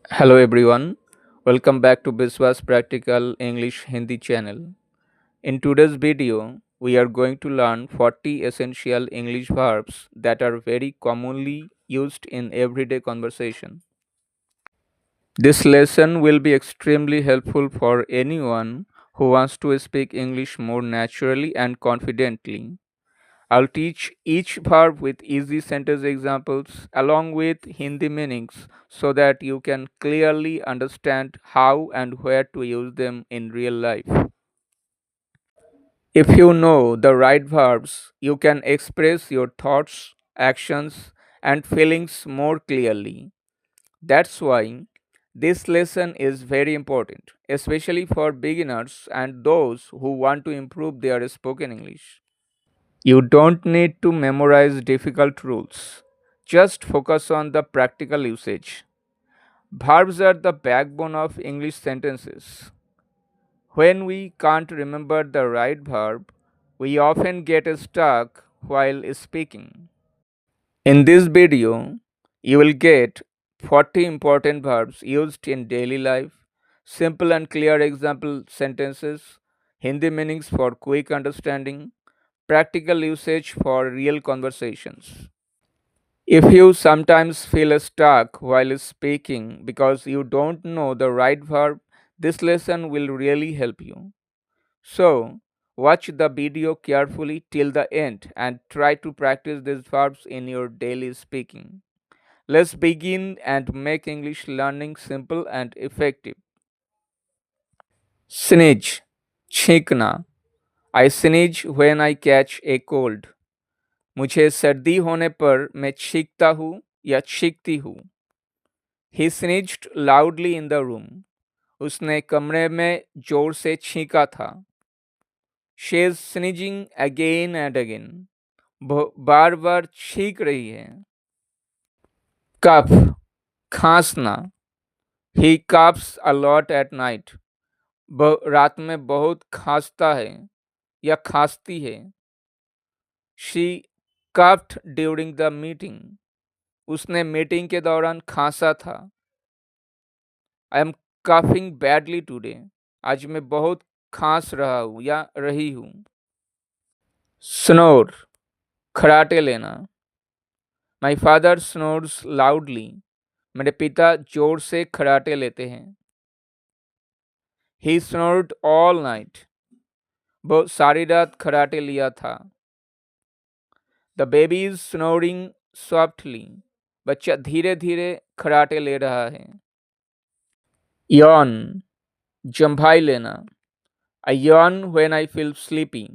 Hello everyone, welcome back to Biswas Practical English Hindi channel. In today's video, we are going to learn 40 essential English verbs that are very commonly used in everyday conversation. This lesson will be extremely helpful for anyone who wants to speak English more naturally and confidently. I'll teach each verb with easy sentence examples along with Hindi meanings so that you can clearly understand how and where to use them in real life. If you know the right verbs, you can express your thoughts, actions, and feelings more clearly. That's why this lesson is very important, especially for beginners and those who want to improve their spoken English. You don't need to memorize difficult rules. Just focus on the practical usage. Verbs are the backbone of English sentences. When we can't remember the right verb, we often get stuck while speaking. In this video, you will get 40 important verbs used in daily life, simple and clear example sentences, Hindi meanings for quick understanding, practical usage for real conversations. If you sometimes feel stuck while speaking because you don't know the right verb, this lesson will really help you. So, watch the video carefully till the end and try to practice these verbs in your daily speaking. Let's begin and make English learning simple and effective. Sneeze, छींकना. I sneeze when I catch a cold. मुझे सर्दी होने पर मैं छींकता हूँ या छींकती हूँ. He sneezed loudly in the room. उसने कमरे में जोर से छींका था. She is sneezing again and again. वो बार बार छींक रही है. Cough, खांसना. He coughs a lot at night. वह रात में बहुत खांसता है या खांसती है. She coughed during the meeting. उसने मीटिंग के दौरान खांसा था. I am coughing badly today. आज मैं बहुत खांस रहा हूँ या रही हूँ. स्नोर, खराटे लेना. My father snores loudly. मेरे पिता जोर से खराटे लेते हैं. ही स्नोर्ड ऑल नाइट. वो सारी रात खराटे लिया था. The baby is snoring softly. बच्चा धीरे धीरे खराटे ले रहा है. यॉन, जम्भाई लेना. I yawn when I feel sleepy.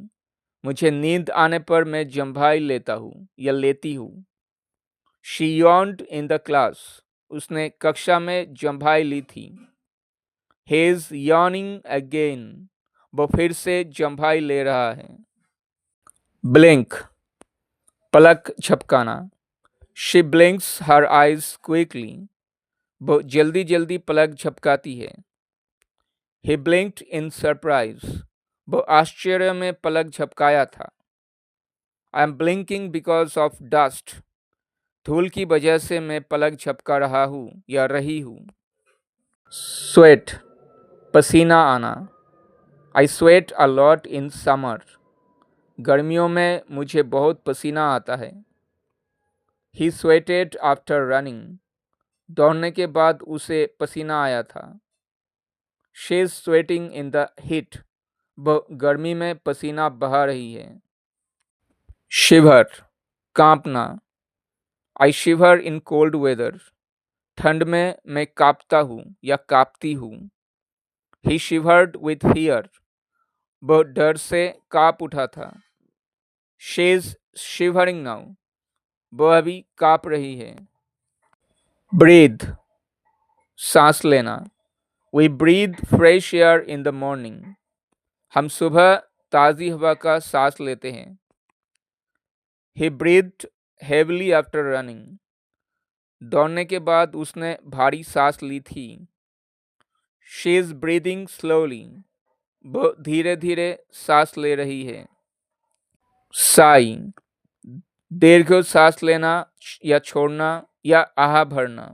मुझे नींद आने पर मैं जम्भाई लेता हूँ या लेती हूँ. She yawned in the class. उसने कक्षा में जम्भाई ली थी. He is yawning again. वो फिर से जम्भाई ले रहा है. ब्लिंक, पलक झपकाना. She blinks her eyes quickly. वो जल्दी जल्दी पलक झपकाती है. He blinked in surprise. वो आश्चर्य में पलक झपकाया था. I am blinking because of dust. धूल की वजह से मैं पलक झपका रहा हूँ या रही हूँ. स्वेट, पसीना आना. I sweat a lot in summer. गर्मियों में मुझे बहुत पसीना आता है. He sweated after running. दौड़ने के बाद उसे पसीना आया था. She is sweating in the heat. वह गर्मी में पसीना बहा रही है. शिवर, कांपना. I shiver in cold weather. ठंड में मैं कांपता हूँ या कांपती हूँ. He shivered with fear. वह डर से कांप उठा था. She is shivering now. वह अभी कांप रही है. ब्रीथ, सांस लेना. We breathe fresh air in the morning. हम सुबह ताज़ी हवा का सांस लेते हैं. He breathe heavily after running. दौड़ने के बाद उसने भारी सांस ली थी. She is breathing slowly. वो धीरे धीरे सांस ले रही है. साई, दीर्घ सांस लेना या छोड़ना या आह भरना.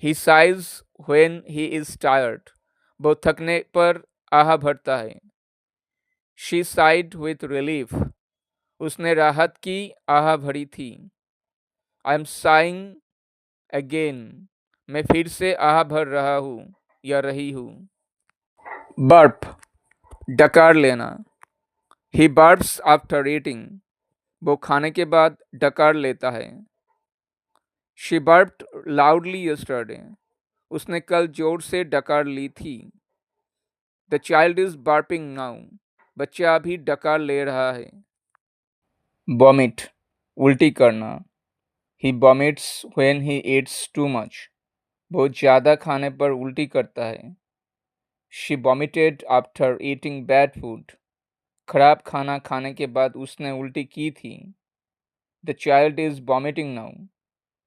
He sighs when he is tired. वो थकने पर आह भरता है. She sighed with relief. उसने राहत की आह भरी थी. I am sighing again. मैं फिर से आह भर रहा हूँ या रही हूँ. Burp. डकार लेना. He burps after eating. वो खाने के बाद डकार लेता है. She burped loudly yesterday. उसने कल जोर से डकार ली थी. The child is burping now. बच्चा अभी डकार ले रहा है. Vomit. उल्टी करना. He vomits when he eats too much. बहुत ज़्यादा खाने पर उल्टी करता है. She vomited after eating bad food. खराब खाना खाने के बाद उसने उल्टी की थी. The child is vomiting now.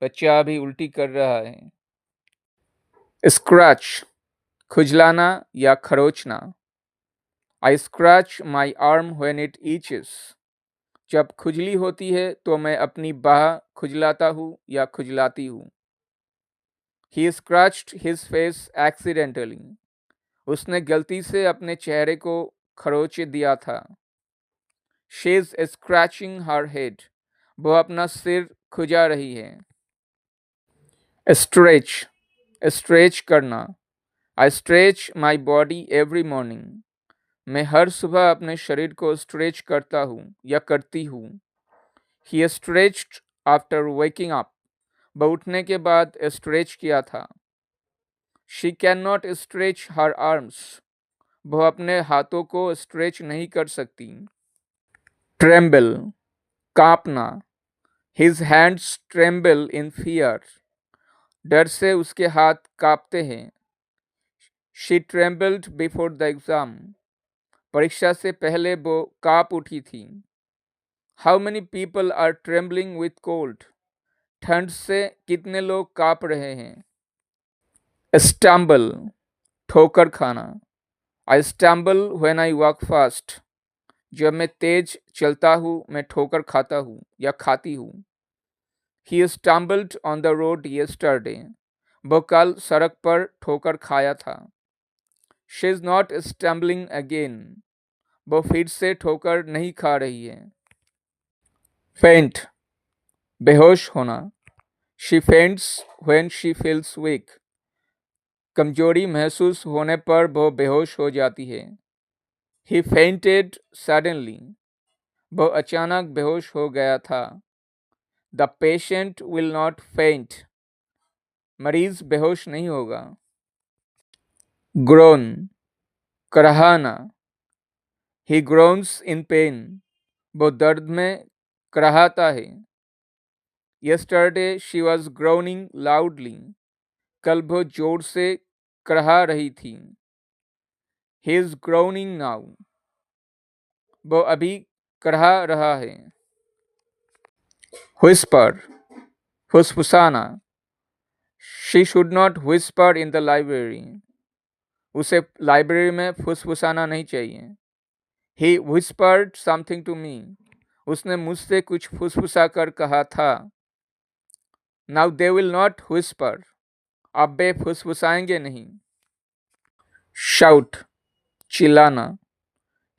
बच्चा अभी उल्टी कर रहा है. Scratch. खुजलाना या खरोचना. I scratch my arm when it itches. जब खुजली होती है तो मैं अपनी बाह खुजलाता हूँ या खुजलाती हूँ. He scratched his face accidentally. उसने गलती से अपने चेहरे को खरोच दिया था. She is scratching her head. वो अपना सिर खुजा रही है. Stretch. Stretch करना. I stretch my body every morning. मैं हर सुबह अपने शरीर को स्ट्रेच करता हूँ या करती हूँ. He stretched after waking up. वह उठने के बाद स्ट्रेच किया था. She cannot stretch her arms. वह अपने हाथों को स्ट्रेच नहीं कर सकती. Tremble. कांपना. His hands tremble in fear. डर से उसके हाथ कांपते हैं. She trembled before the exam. परीक्षा से पहले वो कांप उठी थी. How many people are trembling with cold? ठंड से कितने लोग कांप रहे हैं. Stumble. ठोकर खाना. I stumble when I walk fast. जब मैं तेज चलता हूँ मैं ठोकर खाता हूँ या खाती हूँ. He stumbled on the road yesterday. वो कल सड़क पर ठोकर खाया था. She is not stumbling again. वो फिर से ठोकर नहीं खा रही है. Faint. बेहोश होना. She faints when she feels weak. कमजोरी महसूस होने पर वो बेहोश हो जाती है. He fainted suddenly. वो अचानक बेहोश हो गया था. The patient will not faint. मरीज बेहोश नहीं होगा. Groan. कराहना. He groans in pain. वो दर्द में कराहता है. Yesterday she was groaning loudly. कल वो जोर से कराह रही थी. He is groaning now. वो अभी कराह रहा है. Whisper. फुसफुसाना. She should not whisper in the library. उसे लाइब्रेरी में फुसफुसाना नहीं चाहिए. He whispered something to me. उसने मुझसे कुछ फुसफुसा कर कहा था. Now they will not whisper. अब वे फुसफुसाएंगे नहीं. Shout. चिल्लाना.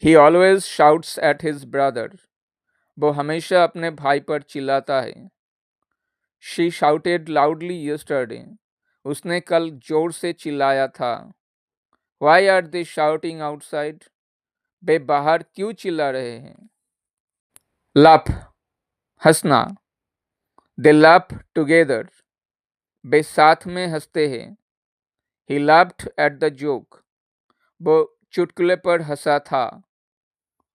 He always shouts at his brother. वो हमेशा अपने भाई पर चिल्लाता है. She shouted loudly yesterday. उसने कल जोर से चिल्लाया था. Why are they shouting outside? वे बाहर क्यों चिल्ला रहे हैं. Laugh. हंसना. They laugh together. वे साथ में हंसते हैं. He laughed at the joke. वो चुटकुले पर हंसा था.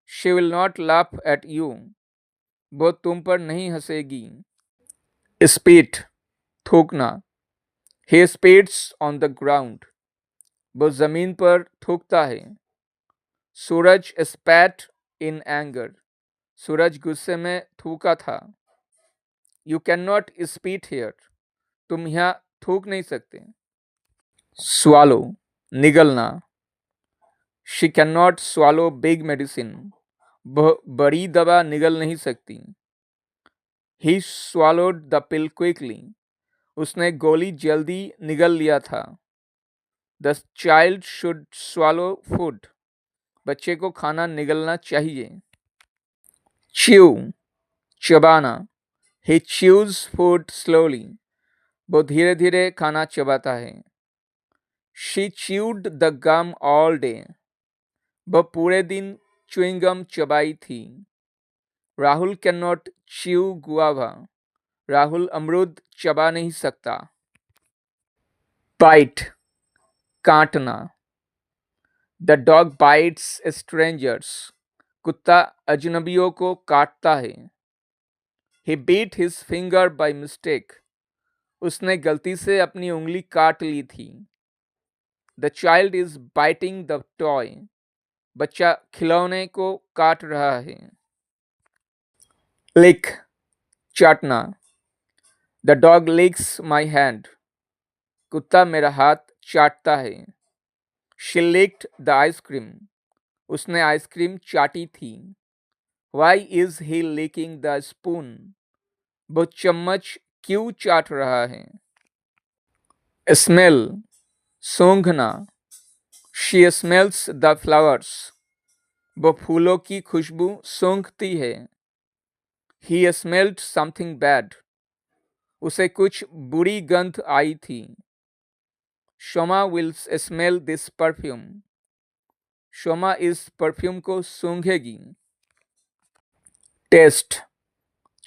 She will not laugh at you. वो तुम पर नहीं हंसेगी. Spit. थूकना. He spits on the ground. वो जमीन पर थूकता है. सूरज spat in anger. सूरज गुस्से में थूका था. You cannot spit here. तुम यहाँ थूक नहीं सकते. Swallow. निगलना. She cannot swallow big medicine. वह बड़ी दवा निगल नहीं सकती. He swallowed the pill quickly. उसने गोली जल्दी निगल लिया था। The child should swallow food. बच्चे को खाना निगलना चाहिए। च्यू, चबाना। He chews food slowly। वो धीरे धीरे खाना चबाता है। She chewed the gum all day. वह पूरे दिन च्युइंगम चबाई थी। Rahul can not chew guava. Rahul अमरूद चबा नहीं सकता। बाइट, काटना। The dog bites strangers. कुत्ता अजनबियों को काटता है। He bit his finger by mistake. उसने गलती से अपनी उंगली काट ली थी। The child is biting the toy. बच्चा खिलौने को काट रहा है। लिक, चाटना। The dog licks my hand. कुत्ता मेरा हाथ चाटता है। She licked the ice cream. उसने आइसक्रीम चाटी थी। Why is he licking the spoon. वो चम्मच क्यों चाट रहा है। स्मेल, सूंघना। She smells the flowers. वो फूलों की खुशबू सूंघती है। He smelled something bad. उसे कुछ बुरी गंध आई थी। शोमा will smell this perfume. Shoma इस परफ्यूम को सूंघेगी। टेस्ट,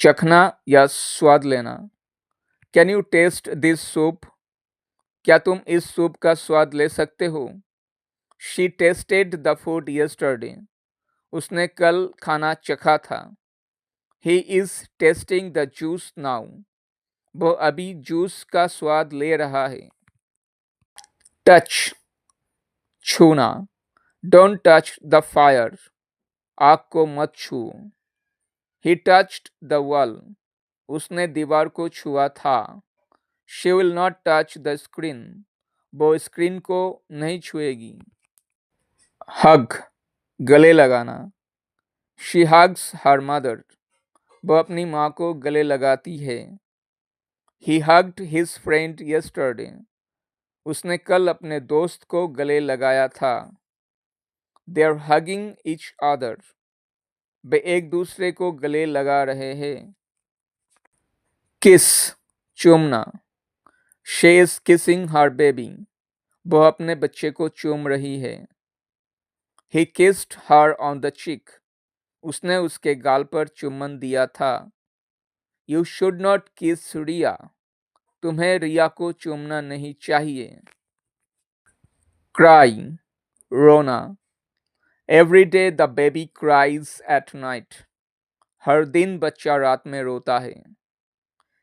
चखना या स्वाद लेना। Can you taste this soup. क्या तुम इस सूप का स्वाद ले सकते हो। She tasted the food yesterday. उसने कल खाना चखा था। He is tasting the juice now. वो अभी जूस का स्वाद ले रहा है। टच, छूना। Don't touch the fire. आग को मत छुओ। He touched the wall. उसने दीवार को छुआ था। She will not touch the screen. वो स्क्रीन को नहीं छुएगी। हग, गले लगाना। She hugs her mother. वो अपनी माँ को गले लगाती है। He hugged his friend yesterday. उसने कल अपने दोस्त को गले लगाया था। They are hugging each other. वे एक दूसरे को गले लगा रहे हैं। किस, चूमना। She is kissing her baby. वह अपने बच्चे को चूम रही है। He kissed her on the cheek. उसने उसके गाल पर चुम्बन दिया था। यू शुड नॉट किस रिया। तुम्हें रिया को चूमना नहीं चाहिए। क्राई, रोना। Every day the baby cries at night. हर दिन बच्चा रात में रोता है।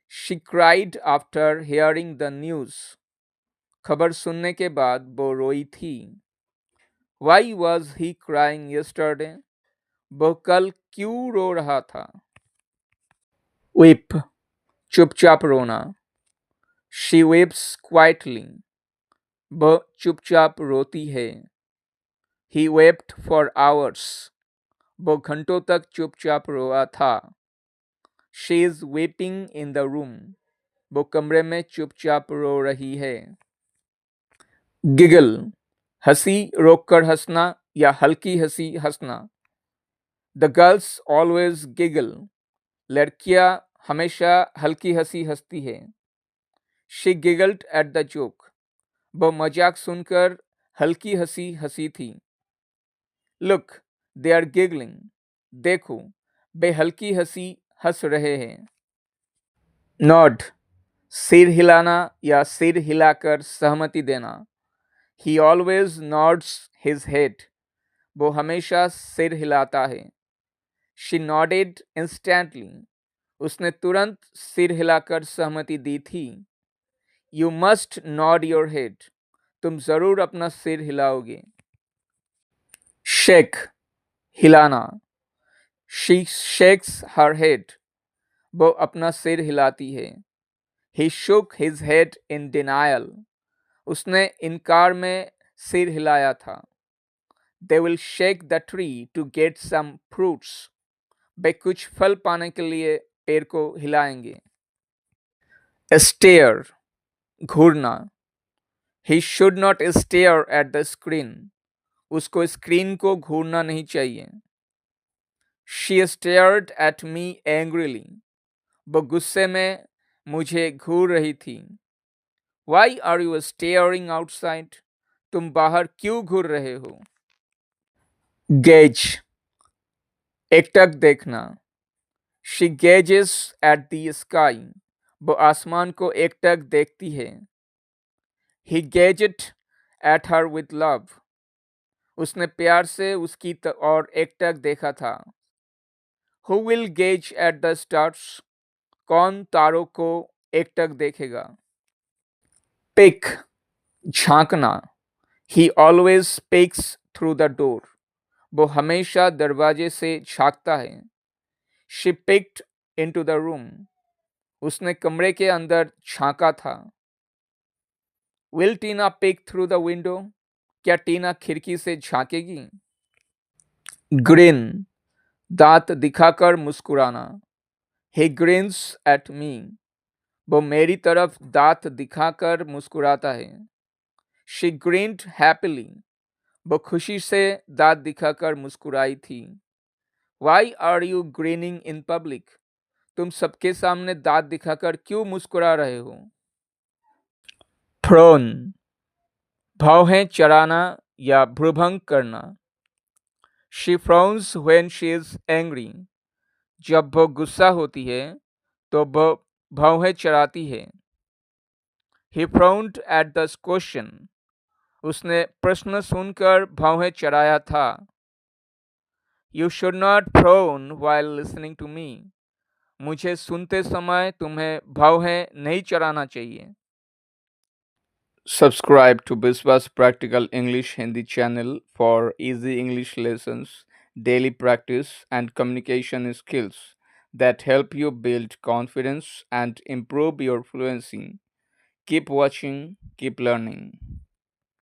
She cried after hearing the news. खबर सुनने के बाद वो रोई थी। Why was he crying yesterday. वो कल क्यों रो रहा था। वीप, चुपचाप रोना। She weeps quietly। वह चुपचाप रोती है। He wept for hours। वो घंटों तक चुपचाप रोआ था। She is weeping in the room। वो कमरे में चुपचाप रो रही है। गिगल, हंसी रोककर हंसना या हल्की हंसी हंसना। The girls always giggle. लड़कियां हमेशा हल्की हंसी हंसती है। She giggled at the joke. वह मजाक सुनकर हल्की हंसी हंसी थी। Look, they are giggling. देखो, वे हल्की हंसी हंस रहे हैं। नॉड, सिर हिलाना या सिर हिलाकर सहमति देना। He always nods his head. वो हमेशा सिर हिलाता है। She nodded instantly. उसने तुरंत सिर हिलाकर सहमति दी थी। You must nod your head. तुम जरूर अपना सिर हिलाओगे। शेक, हिलाना। She shakes her head. वो अपना सिर हिलाती है। ही shook his head in denial। उसने इनकार में सिर हिलाया था। They will shake the tree to get some fruits। वे कुछ फल पाने के लिए पेड़ को हिलाएंगे। Stare, Ghurna. He should not stare at the screen. उसको स्क्रीन को घूरना नहीं चाहिए. She stared at me angrily. वो गुस्से में मुझे घूर रही थी. Why are you staring outside? तुम बाहर क्यों घूर रहे हो? Gauge, एकटक देखना. She gazes at the sky. वो आसमान को एकटक देखती है. He gazed at her with love. उसने प्यार से उसकी और एकटक देखा था. Who will gaze at the stars? कौन तारों को एकटक देखेगा? Peek, झांकना. He always peeks through the door. वो हमेशा दरवाजे से झांकता है. She peeked into the room. उसने कमरे के अंदर झांका था. Will Tina peek through the window? क्या टीना खिड़की से झांकेगी? Grin, दांत दिखाकर मुस्कुराना. He grins at me. वो मेरी तरफ दांत दिखाकर मुस्कुराता है. She grinned happily. वो खुशी से दांत दिखाकर मुस्कुराई थी. Why are you grinning in public? तुम सबके सामने दांत दिखाकर क्यों मुस्कुरा रहे हो? Frown, भौहें चढ़ाना या भ्रूभंग करना. She frowns when she is angry. जब वो गुस्सा होती है तो वो भौहें चढ़ाती है. He frowned at the question. उसने प्रश्न सुनकर भौहें चढ़ाया था. You should not frown while listening to me. मुझे सुनते समय तुम्हें भौहें नहीं चढ़ाना चाहिए. Subscribe to Biswas Practical English Hindi channel for easy English lessons, daily practice, and communication skills that help you build confidence and improve your fluency. Keep watching, keep learning.